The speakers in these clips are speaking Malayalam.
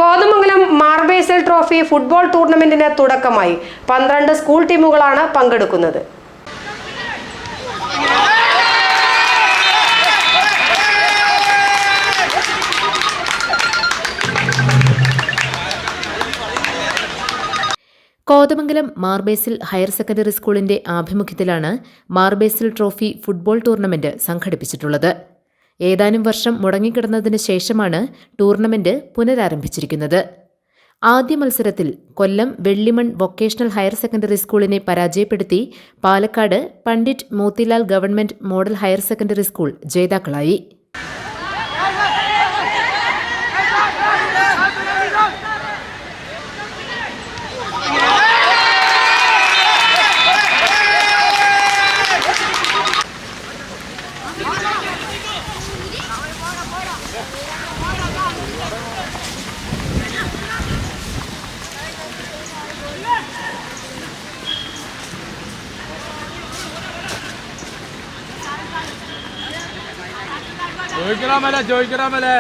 കോതമംഗലം മാർബേസൽ ട്രോഫി ഫുട്ബോൾ ടൂർണമെന്റിന് തുടക്കമായി. 12 സ്കൂൾ ടീമുകളാണ് പങ്കെടുക്കുന്നത്. കോതമംഗലം മാർബേസൽ ഹയർ സെക്കൻഡറി സ്കൂളിന്റെ ആഭിമുഖ്യത്തിലാണ് മാർബേസൽ ട്രോഫി ഫുട്ബോൾ ടൂർണമെന്റ് സംഘടിപ്പിച്ചിട്ടുള്ളത്. ഏതാനും വർഷം മുടങ്ങിക്കിടന്നതിന് ശേഷമാണ് ടൂർണമെന്റ് പുനരാരംഭിച്ചിരിക്കുന്നത്. ആദ്യ മത്സരത്തിൽ Kollam Vellimon vocational higher secondary സ്കൂളിനെ പരാജയപ്പെടുത്തി Palakkad Pandit Motilal government model higher secondary school ജേതാക്കളായി. ജോയിക്കറാമല്ലേ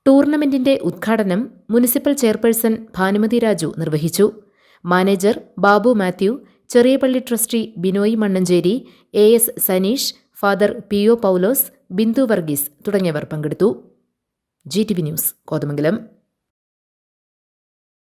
ടൂർണമെന്റിന്റെ ഉദ്ഘാടനം മുനിസിപ്പൽ ചെയർപേഴ്സൺ ഭാനുമതി രാജു നിർവഹിച്ചു. Manager Babu Mathew, Cheriyapally trustee Binoy Mannancherry, AS Saneesh, father PO Paulose, Bindu Varghese തുടങ്ങിയവർ പങ്കെടുത്തു. GTV news, Kothamangalam.